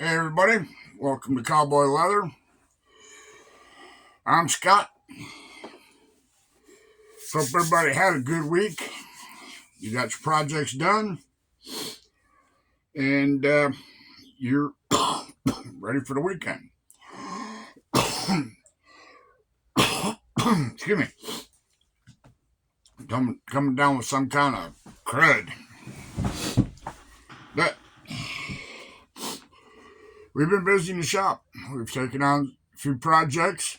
Hey everybody, welcome to Cowboy Leather. I'm Scott. Hope everybody had a good week. You got your projects done, and you're ready for the weekend. Excuse me. Coming down with some kind of crud. But we've been busy in the shop. We've taken on a few projects.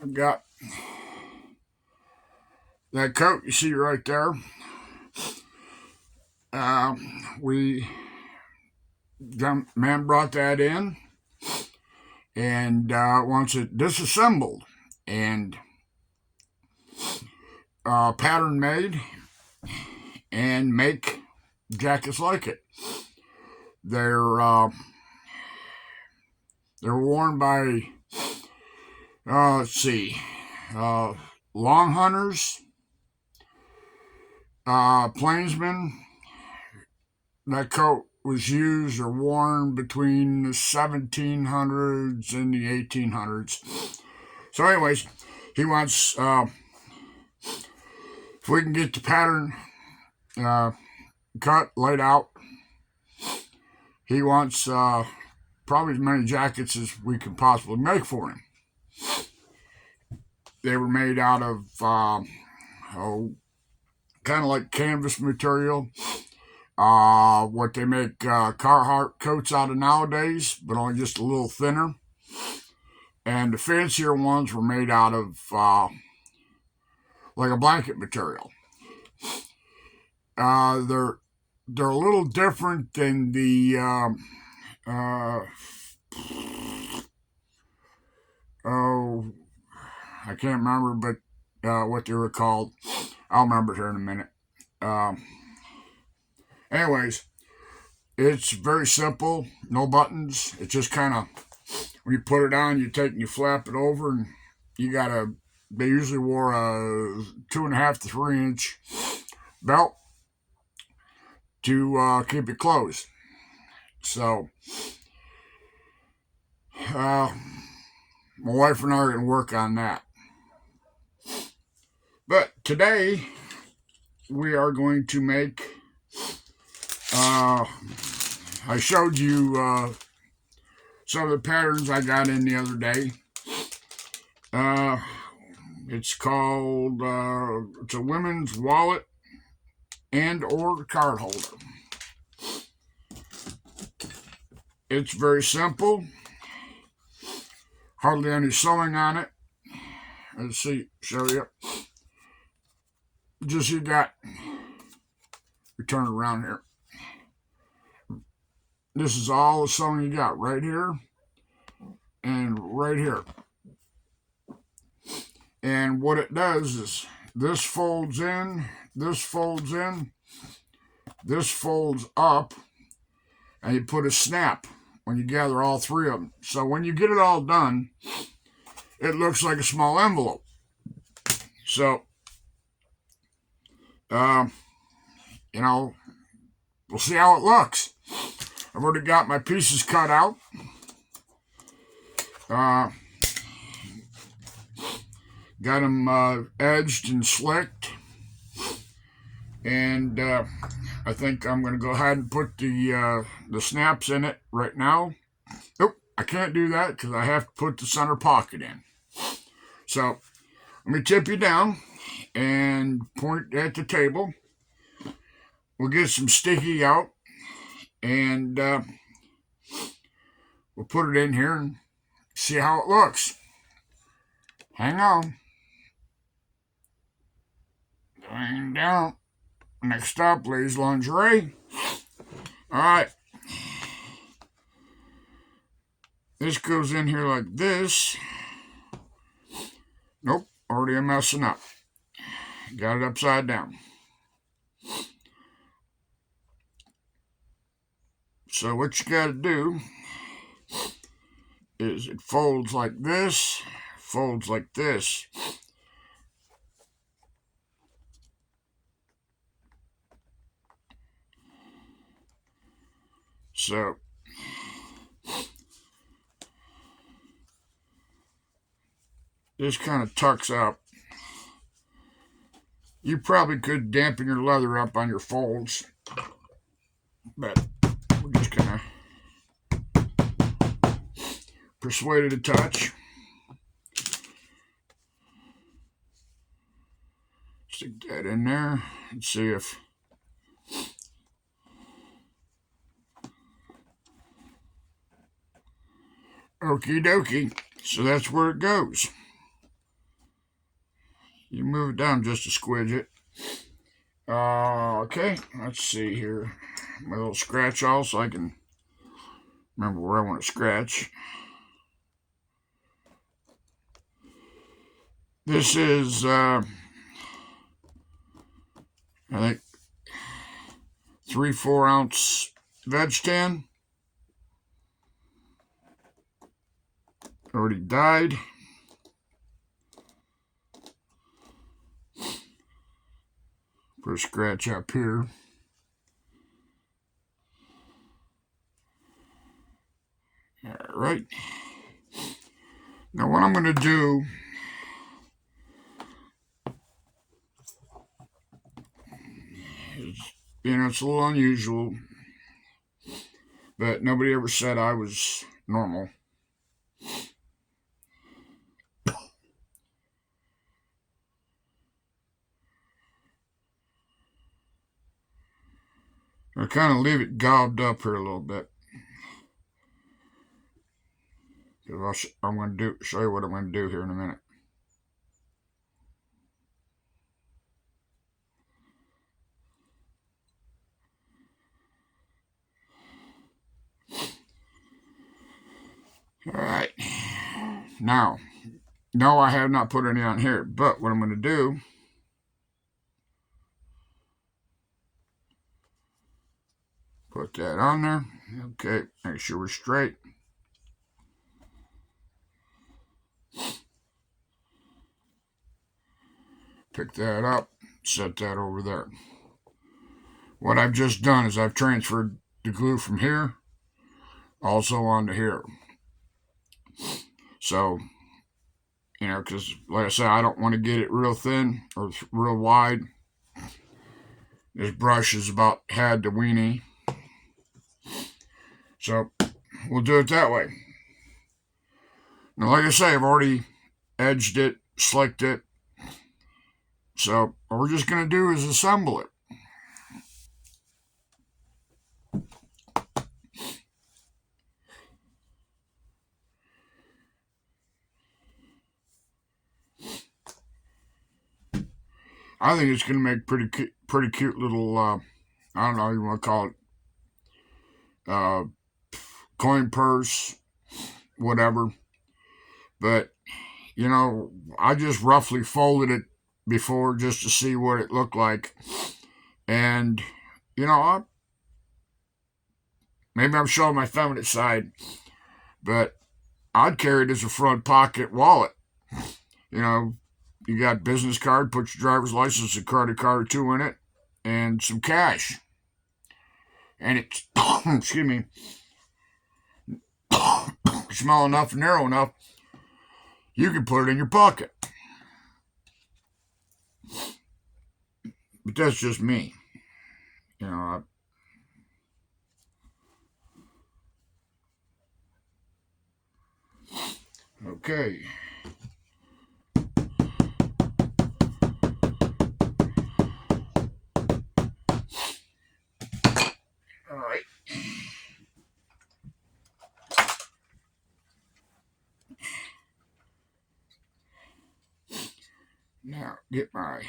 I've got that coat you see right there. We man brought that in, and once it disassembled and pattern made and make jackets like it. They're they're worn by let's see, long hunters, plainsmen. That coat was used or worn between the 1700s and the 1800s. So, anyways, he wants if we can get the pattern cut, laid out. He wants probably as many jackets as we can possibly make for him. They were made out of kind of like canvas material. What they make Carhartt coats out of nowadays, but only just a little thinner. And the fancier ones were made out of like a blanket material. They're a little different than the oh, I can't remember, but what they were called. I'll remember it here in a minute. Anyways, it's very simple, no buttons. It's just kind of, when you put it on, you take and you flap it over, and they usually wore a 2.5 to 3 inch belt to keep it closed. So, my wife and I are going to work on that. But today, we are going to make, I showed you some of the patterns I got in the other day. It's called, it's a women's wallet and or card holder. It's very simple. Hardly any sewing on it. Let's see, show you. Just we turn it around here. This is all the sewing you got right here and right here. And what it does is this folds in, this folds in, this folds up, and you put a snap when you gather all three of them. So when you get it all done, it looks like a small envelope. So, we'll see how it looks. I've already got my pieces cut out. Got them edged and slicked. And I think I'm going to go ahead and put the snaps in it right now. Nope, I can't do that because I have to put the center pocket in. So let me tip you down and point at the table. We'll get some sticky out and we'll put it in here and see how it looks. Hang on. Going down. Next up, ladies' lingerie. All right. This goes in here like this. Nope, already I'm messing up. Got it upside down. So what you got to do is it folds like this, folds like this. So this kind of tucks up. You probably could dampen your leather up on your folds, but we're just gonna persuade it a touch. Stick that in there and see if okie dokie. So that's where it goes. You move it down just a squidget. Okay, let's see here. My little scratch all so I can remember where I want to scratch. This is, I think, 3/4 ounce veg tan. Already dyed. Put a scratch up here. All right. Now what I'm going to do is, it's a little unusual, but nobody ever said I was normal. I kind of leave it gobbed up here a little bit. I'm going to show you what I'm going to do here in a minute. All right. Now, no, I have not put any on here, but what I'm going to do, put that on there. Okay, make sure we're straight. Pick that up, set that over there. What I've just done is I've transferred the glue from here also onto here. So, because like I said, I don't want to get it real thin or real wide. This brush is about head to weenie. So, we'll do it that way. Now, like I say, I've already edged it, slicked it. So, what we're just going to do is assemble it. I think it's going to make pretty cute little, I don't know, you want to call it coin purse, whatever. But, I just roughly folded it before just to see what it looked like. And, maybe I'm showing my feminine side, but I'd carry it as a front pocket wallet. You got business card, put your driver's license, a credit card or two in it, and some cash. And it's, excuse me, small enough and narrow enough, you can put it in your pocket. But that's just me. Okay. All right. Now, get my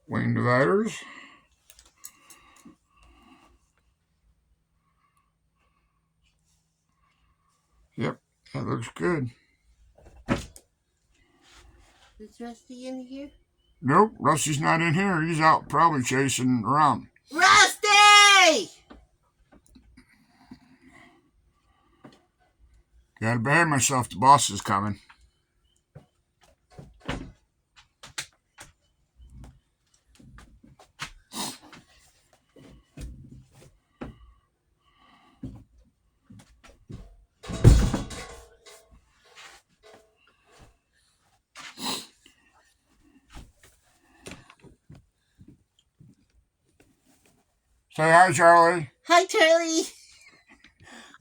wing dividers. Yep, that looks good. Is Rusty in here? Nope, Rusty's not in here. He's out probably chasing around. Rusty! Gotta behave myself. The boss is coming. Say hi, Charlie. Hi, Charlie.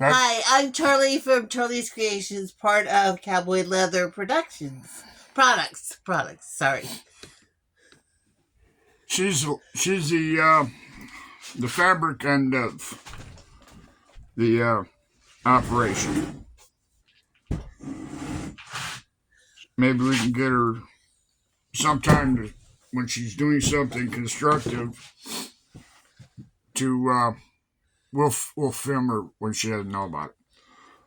That's, Hi, I'm Charlie from Charlie's Creations, part of Cowboy Leather Productions. Products. Sorry. she's the fabric end of the operation. Maybe we can get her sometime when she's doing something constructive to we'll film her when she doesn't know about it.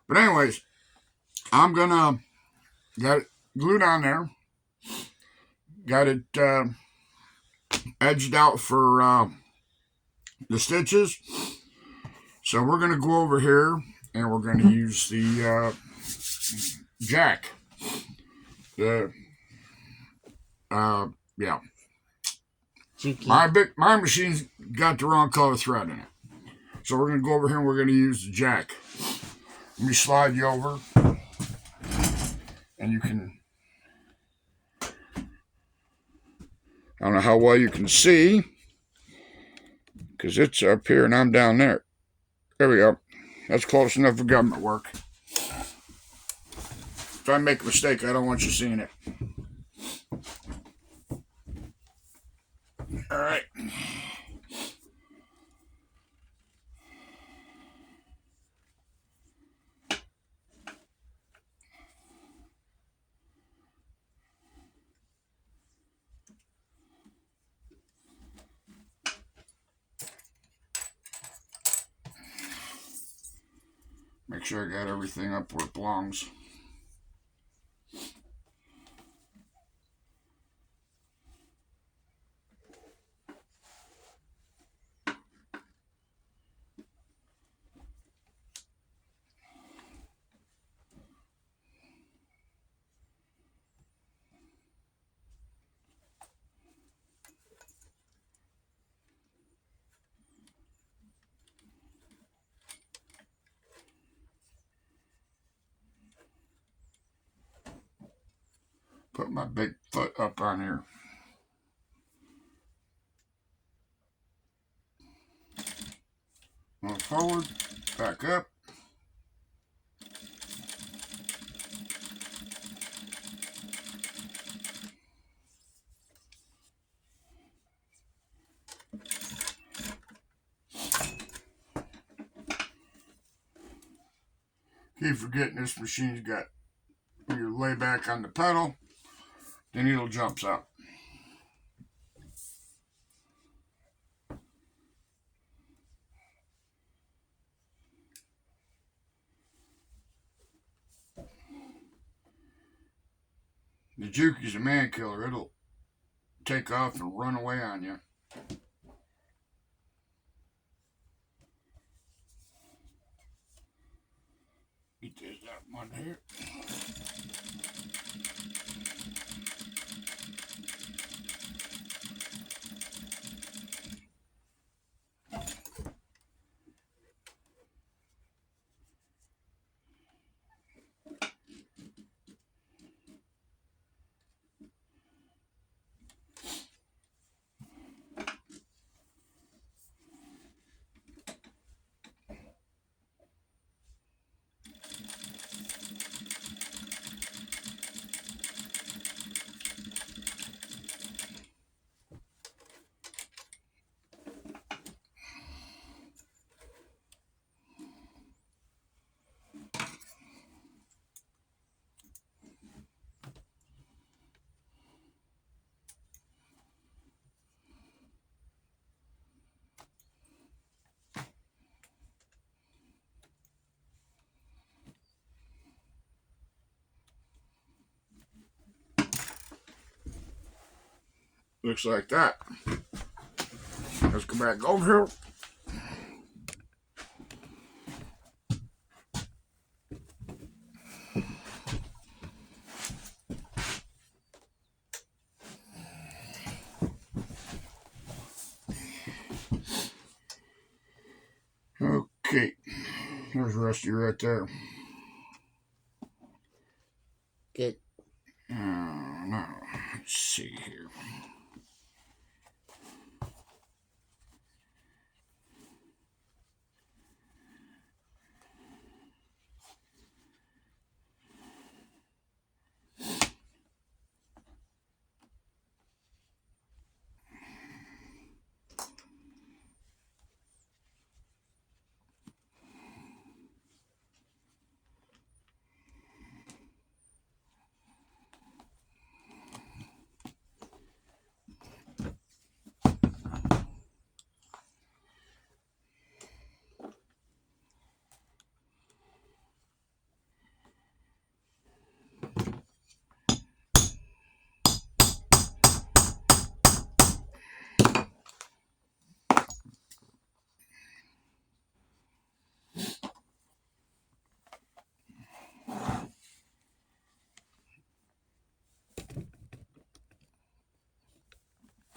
But anyways, I'm gonna got it glued on there. Got it edged out for the stitches. So we're gonna go over here and we're gonna use the jack. The yeah. Juki. My machine's got the wrong color thread in it. So we're gonna go over here and we're gonna use the jack. Let me slide you over and you can, I don't know how well you can see because it's up here and I'm down there. There we go. That's close enough for government work. If I make a mistake, I don't want you seeing it. All right. Make sure I got everything up where it belongs. Put my big foot up on here. Move forward, back up. Keep forgetting this machine's got, when you lay back on the pedal, the needle jumps out. The Juki's a man killer. It'll take off and run away on you. There's that one here. Looks like that. Let's go back over here. Okay. There's Rusty right there. Good. Now, let's see here.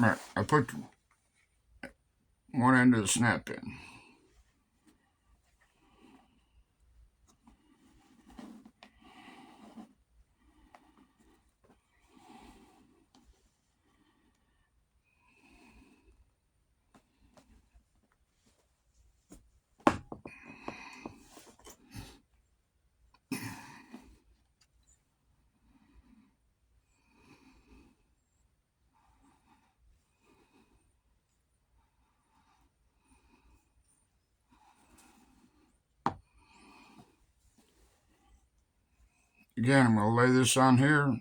Alright, I put one end of the snap in. Again, I'm going to lay this on here.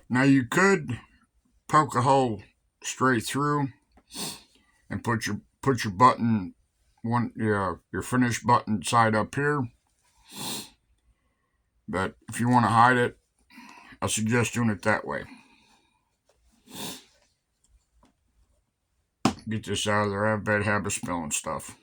Now you could poke a hole straight through and put your button your finished button side up here. But if you want to hide it, I suggest doing it that way. Get this out of there. I have a bad habit of spilling stuff.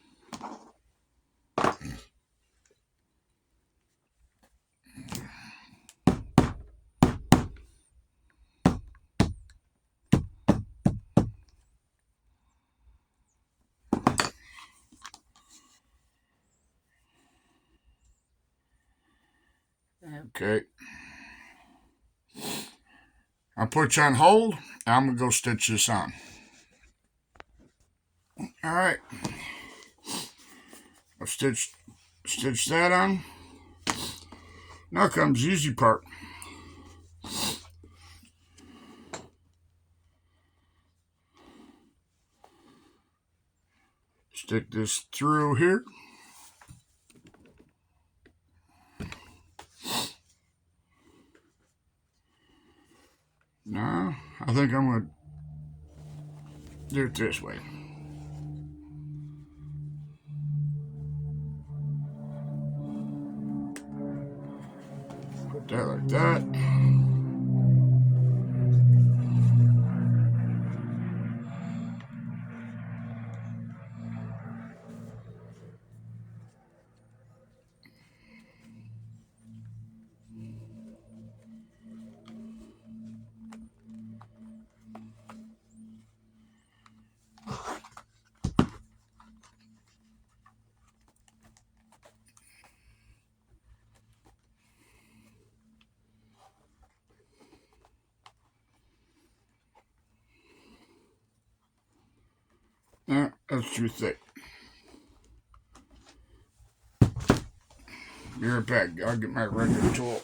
Okay. I'll put you on hold. I'm going to go stitch this on. Alright. I've stitched that on. Now comes the easy part. Stick this through here. Now, I think I'm going to do it this way. Put that like that. That's too thick. Be right back. I'll get my regular tool.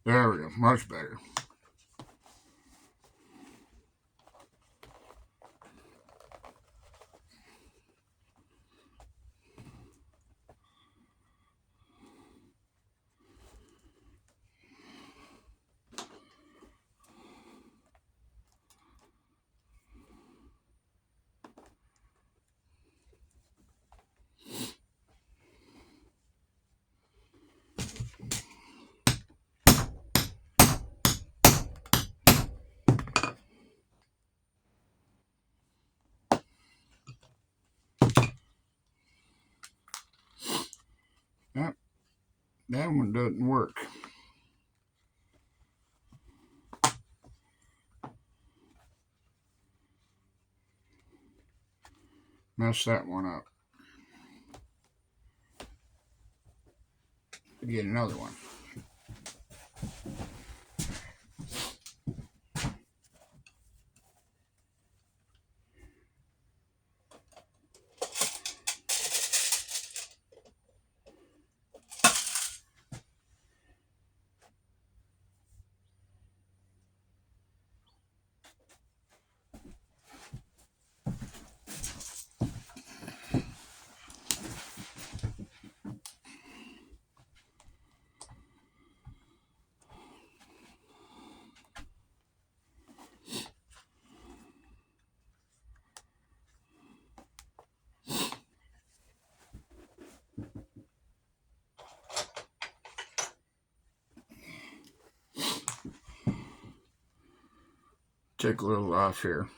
There we go. Much better. That one doesn't work. Mess that one up. Get another one. Take a little off here.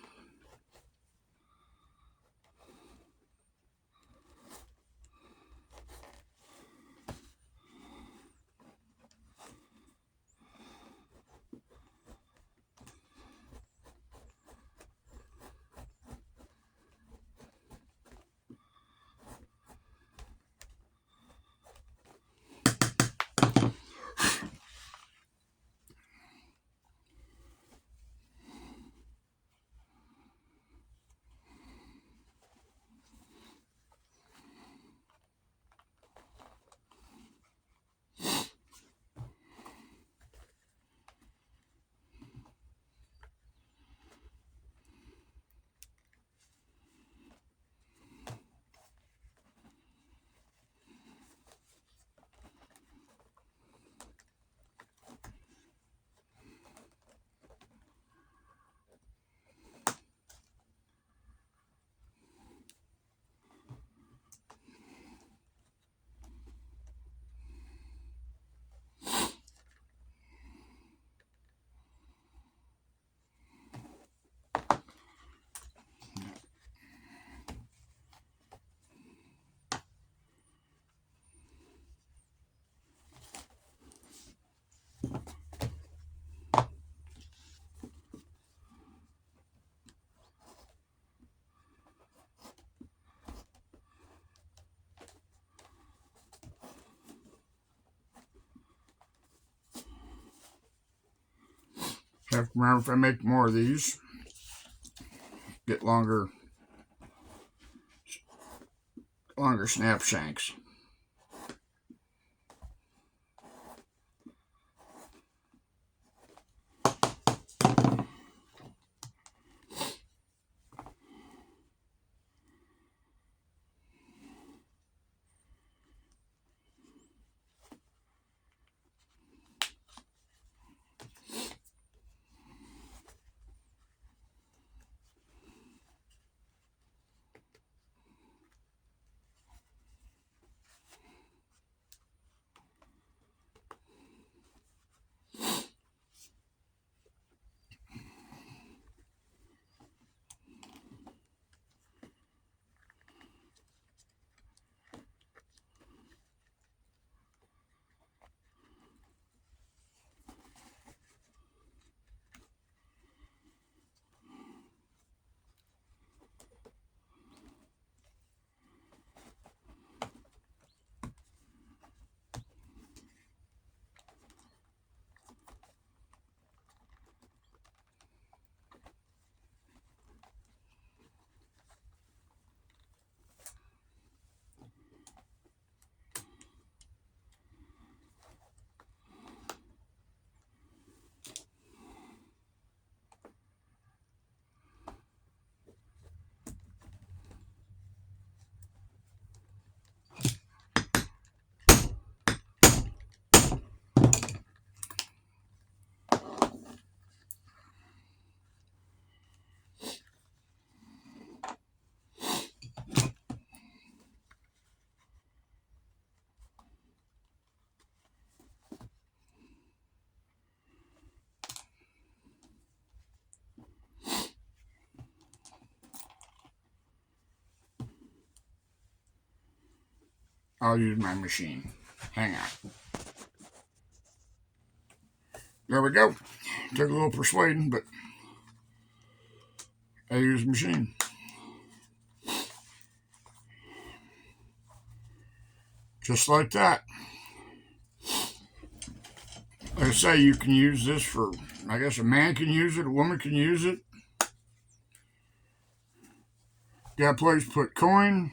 Have to remember, if I make more of these, get longer snap shanks. I'll use my machine. Hang on. There we go. Took a little persuading, but I used the machine. Just like that. Like I say, you can use this for, I guess a man can use it, a woman can use it. Got a place to put coin,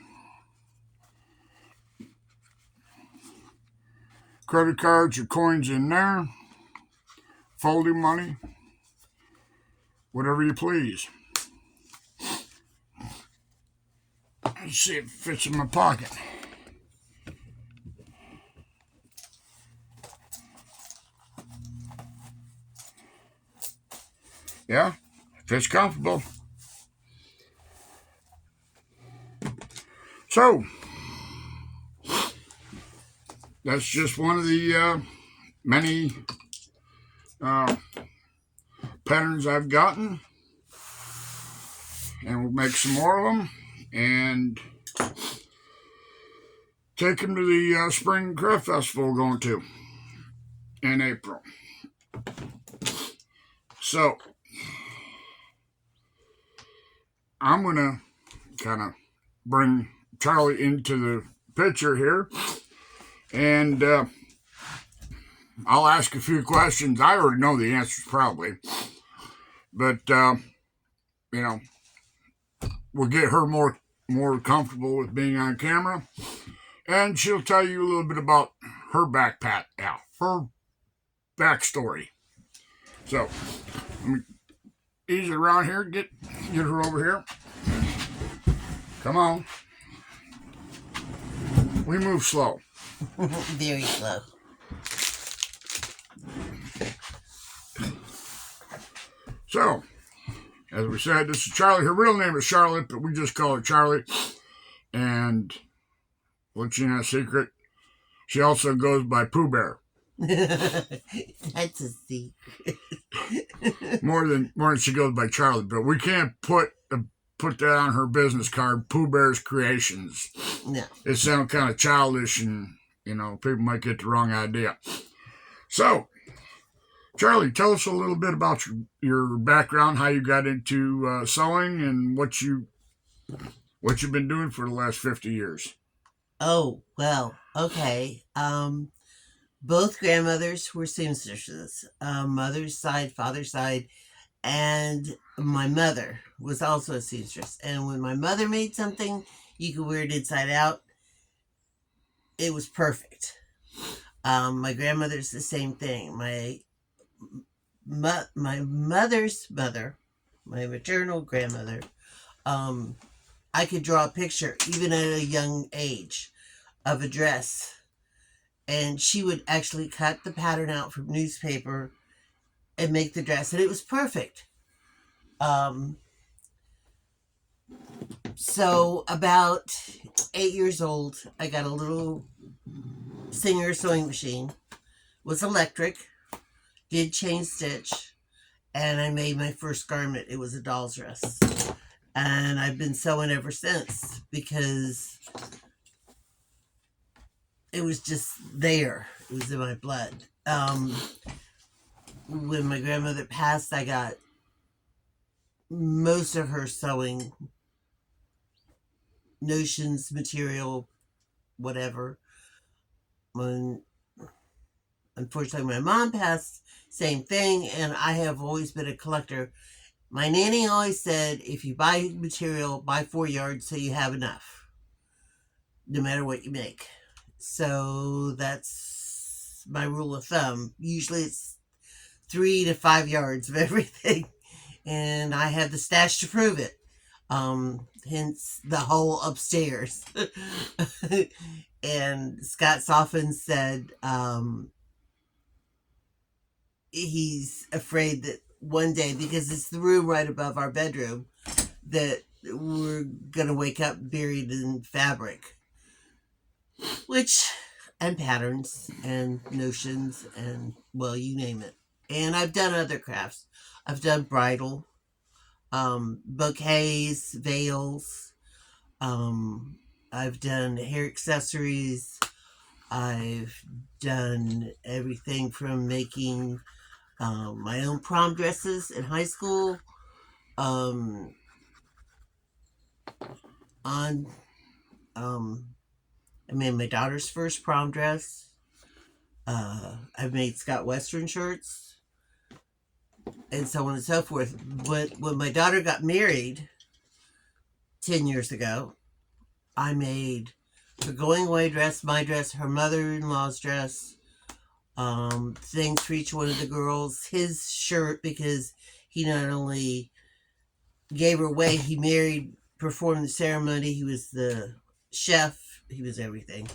credit cards or coins in there, folding money, whatever you please. Let's see if it fits in my pocket. Yeah, fits comfortable. So, that's just one of the many patterns I've gotten. And we'll make some more of them and take them to the Spring Craft Festival we're going to in April. So, I'm going to kind of bring Charlie into the picture here, and I'll ask a few questions. I already know the answers probably, but we'll get her more comfortable with being on camera, and she'll tell you a little bit about her her backstory. So let me ease it around here. Get her over here. Come on. We move slow. Very slow. So, as we said, this is Charlie. Her real name is Charlotte, but we just call her Charlie. And let you know a secret, she also goes by Pooh Bear. That's a secret. more than she goes by Charlie, but we can't put that on her business card, Pooh Bear's Creations. No. It sounds kind of childish, and people might get the wrong idea. So, Charlie, tell us a little bit about your background, how you got into sewing, and what you've been doing for the last 50 years. Oh, well, okay. Both grandmothers were seamstresses. Mother's side, father's side, and my mother was also a seamstress. And when my mother made something, you could wear it inside out. It was perfect. My grandmother's the same thing. My mother's mother, my maternal grandmother, I could draw a picture, even at a young age, of a dress. And she would actually cut the pattern out from newspaper and make the dress. And it was perfect. So about 8 years old, I got a little Singer sewing machine. It was electric. Did chain stitch. And I made my first garment. It was a doll's dress. And I've been sewing ever since because it was just there. It was in my blood. When my grandmother passed, I got most of her sewing notions, material, whatever. When unfortunately my mom passed, same thing, and I have always been a collector. My nanny always said, if you buy material, buy 4 yards so you have enough, no matter what you make. So that's my rule of thumb. Usually it's 3 to 5 yards of everything, and I have the stash to prove it. Hence the whole upstairs. And Scott Soffin said he's afraid that one day, because it's the room right above our bedroom, that we're gonna wake up buried in fabric, and patterns and notions and, well, you name it. And I've done other crafts. I've done bridal, bouquets, veils. I've done hair accessories. I've done everything from making my own prom dresses in high school. Um, on I made my daughter's first prom dress. I've made Scott Western shirts and so on and so forth. But when my daughter got married 10 years ago, I made her going away dress, my dress, her mother-in-law's dress, things for each one of the girls, his shirt, because he not only gave her away, he married, performed the ceremony, he was the chef, he was everything.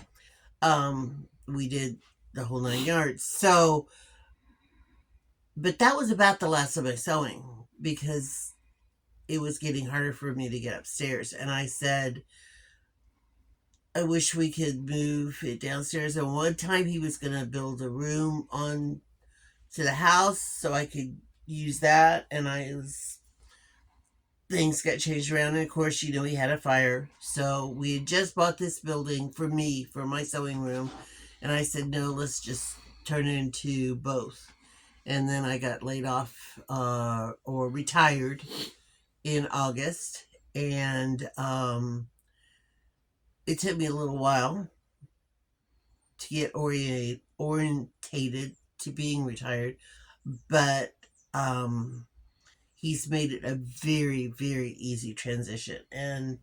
We did the whole 9 yards. So, but that was about the last of my sewing because it was getting harder for me to get upstairs. And I said, I wish we could move it downstairs. And one time he was going to build a room on to the house so I could use that. And things got changed around. And of course, he had a fire. So we had just bought this building for me, for my sewing room. And I said, no, let's just turn it into both. And then I got laid off or retired in August. And it took me a little while to get orientated to being retired. But he's made it a very, very easy transition. And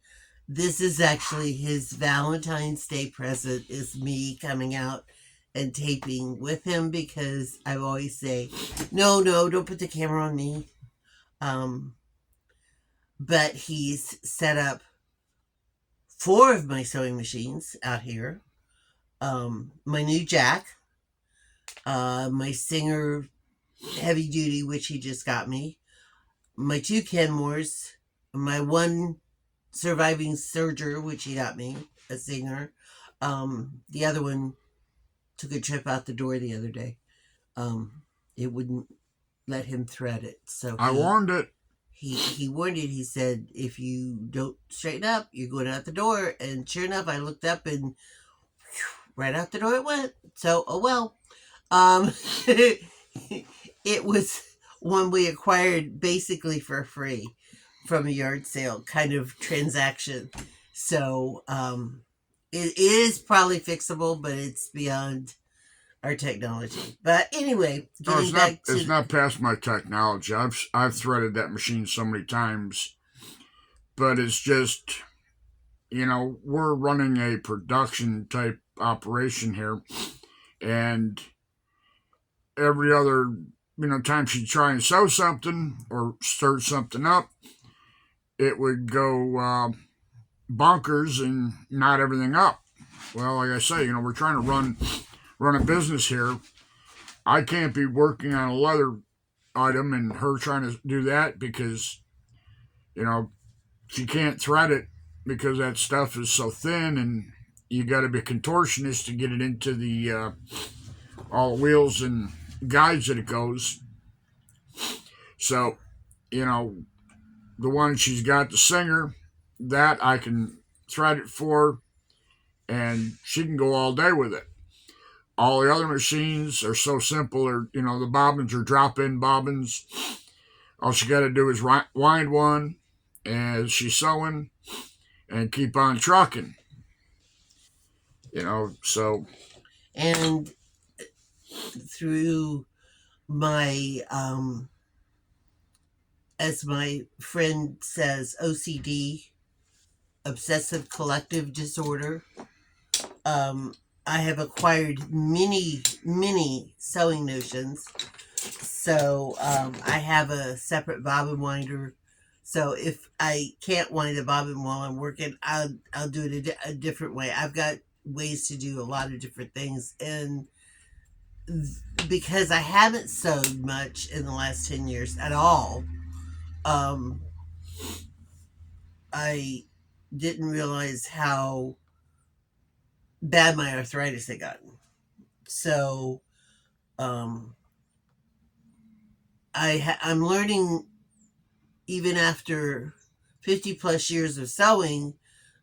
this is actually his Valentine's Day present, is me coming out and taping with him, because I always say, no, don't put the camera on me. But he's set up 4 of my sewing machines out here. My new Jack, my Singer heavy duty, which he just got me, my 2 Kenmores, my 1 surviving Serger, which he got me, a Singer. The other one took a trip out the door the other day. It wouldn't let him thread it. So I warned it. He warned it. He said, if you don't straighten up, you're going out the door. And sure enough, I looked up and whew, right out the door it went. So, oh well. It was one we acquired basically for free from a yard sale kind of transaction. So it is probably fixable, but it's beyond our technology. But anyway, it's not past my technology. I've threaded that machine so many times, but it's just, we're running a production type operation here, and every other time she'd try and sew something or stir something up, it would go bonkers and knot everything up. Well, like I say, we're trying to run a business here. I can't be working on a leather item and her trying to do that because, she can't thread it because that stuff is so thin, and you got to be a contortionist to get it into the all the wheels and guides that it goes. So, the one she's got, the Singer, that I can thread it for, and she can go all day with it. All the other machines are so simple. The bobbins are drop-in bobbins. All she got to do is wind one as she's sewing and keep on trucking. So. And through my, as my friend says, OCD, obsessive collective disorder, I have acquired many sewing notions. So I have a separate bobbin winder. So if I can't wind a bobbin while I'm working, I'll do it a different way. I've got ways to do a lot of different things. And because I haven't sewed much in the last 10 years at all, I didn't realize how bad my arthritis had gotten. So I'm learning, even after 50 plus years of sewing,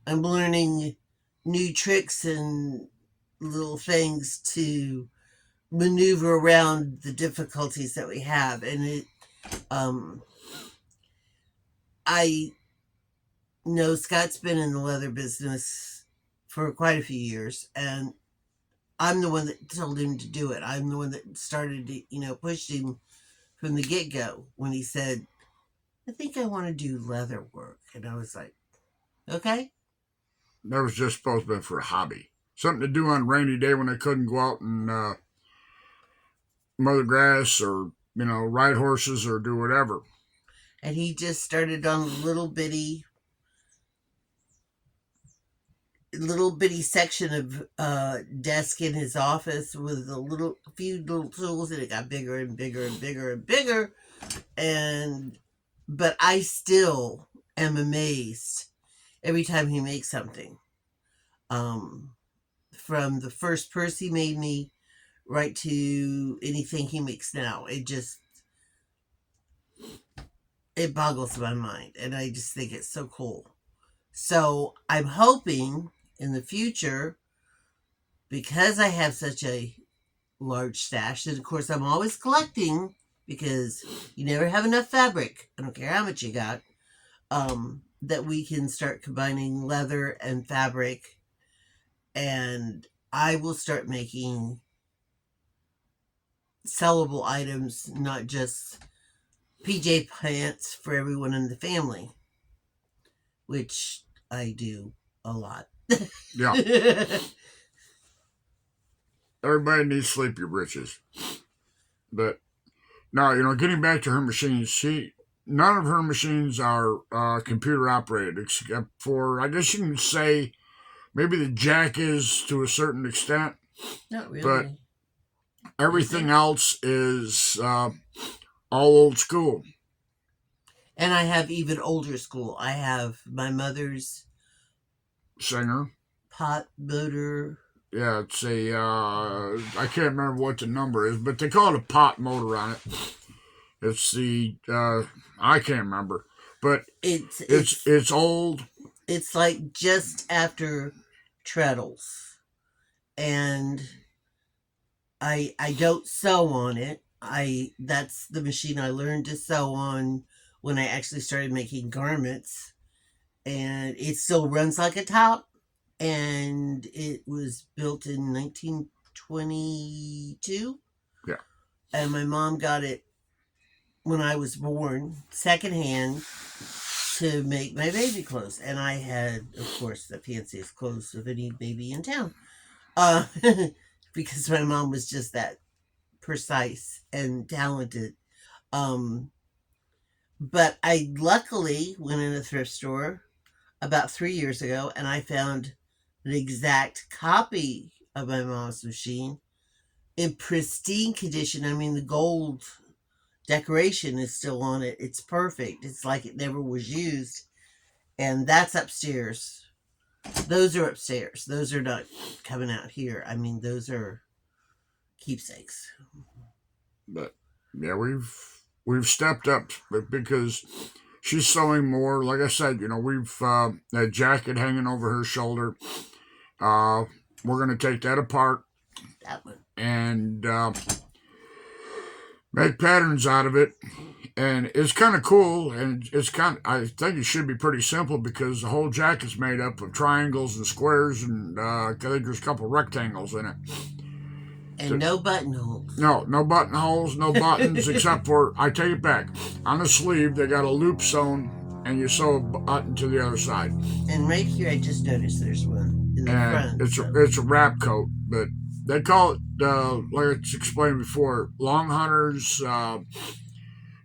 I'm learning new tricks and little things to maneuver around the difficulties that we have. And I know Scott's been in the leather business for quite a few years, and I'm the one that told him to do it. I'm the one that started to, pushed him from the get go when he said, I think I want to do leather work. And I was like, okay. That was just supposed to be for a hobby. Something to do on a rainy day when I couldn't go out and mow the grass or, ride horses or do whatever. And he just started on a little bitty section of desk in his office with a few little tools, and it got bigger and bigger and bigger and bigger. But I still am amazed every time he makes something. From the first purse he made me right to anything he makes now, it boggles my mind, and I just think it's so cool. So I'm hoping in the future, because I have such a large stash, and of course I'm always collecting because you never have enough fabric. I don't care how much you got. That we can start combining leather and fabric, and I will start making sellable items, not just PJ pants for everyone in the family, which I do a lot. Yeah. Everybody needs sleepy britches. But now, getting back to her machines, none of her machines are computer operated, except for, I guess you can say, maybe the jack is to a certain extent. Not really. But everything else is all old school. And I have even older school. I have my mother's Singer pot motor. Yeah, it's I can't remember what the number is, but they call it a pot motor on it. It's I can't remember, but it's old. It's like just after treadles, and I don't sew on it. That's the machine I learned to sew on when I actually started making garments, and it still runs like a top. And it was built in 1922. Yeah. And my mom got it when I was born, secondhand, to make my baby clothes. And I had, of course, the fanciest clothes of any baby in town. Because my mom was just that precise and talented. But I luckily went in a thrift store about 3 years ago, and I found an exact copy of my mom's machine in pristine condition. I mean, the gold decoration is still on it. It's perfect. It's like it never was used. And that's upstairs. Those are upstairs. Those are not coming out here. I mean, those are keepsakes. But yeah, we've stepped up because she's sewing more. Like I said, we've that jacket hanging over her shoulder. We're gonna take that apart. That one. And make patterns out of it. And it's kind of cool, and I think it should be pretty simple because the whole jacket's made up of triangles and squares, and I think there's a couple rectangles in it. And no buttonholes. No buttonholes, no buttons, except for, I take it back, on the sleeve they got a loop sewn, and you sew a button to the other side. And right here I just noticed there's one in the front. It's a wrap coat, but they call it, like it's explained before, long hunters,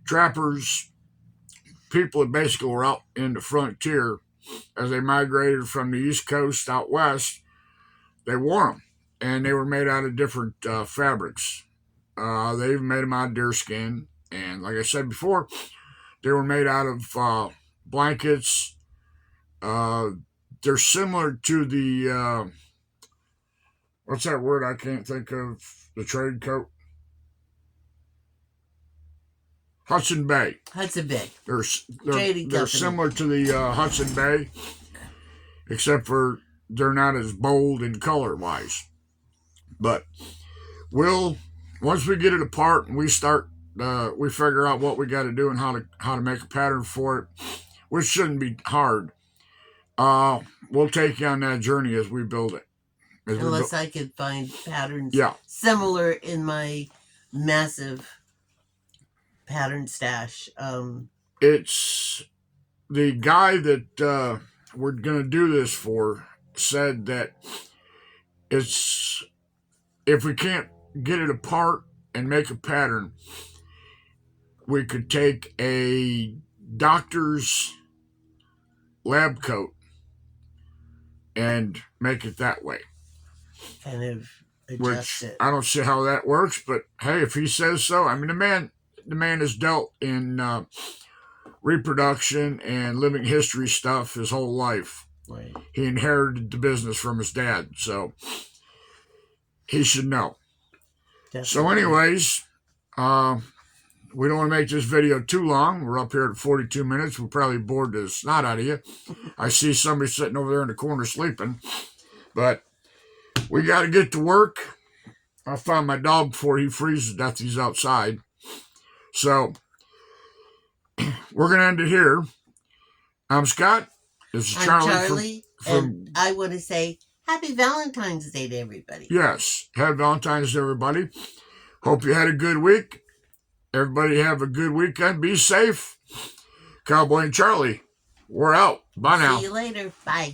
trappers, people that basically were out in the frontier as they migrated from the East Coast out west. They wore them, and they were made out of different fabrics. They even made them out of deer skin, and like I said before, they were made out of blankets. They're similar to the what's that word I can't think of? The trade coat. Hudson Bay. Hudson Bay. They're similar to the Hudson Bay, except for they're not as bold in color wise. But we'll once we get it apart and we start, we figure out what we got to do and how to make a pattern for it, which shouldn't be hard. We'll take you on that journey as we build it. Unless I could find patterns Yeah. similar in my massive pattern stash. It's the guy that we're going to do this for said that it's, if we can't get it apart and make a pattern, we could take a doctor's lab coat and make it that way. Kind of adjust Which it. I don't see how that works, but hey, if he says so, I mean, the man has dealt in reproduction and living history stuff his whole life. Right. He inherited the business from his dad, so he should know. Definitely. So, anyways, we don't want to make this video too long. We're up here at 42 minutes. We're probably bored the snot out of you. I see somebody sitting over there in the corner sleeping, but we got to get to work. I'll find my dog before he freezes to death. He's outside. So, we're going to end it here. I'm Scott. This is I'm Charlie. Charlie, and I want to say Happy Valentine's Day to everybody. Yes. Happy Valentine's Day, everybody. Hope you had a good week. Everybody have a good weekend. Be safe. Cowboy and Charlie, we're out. Bye now. See you later. Bye.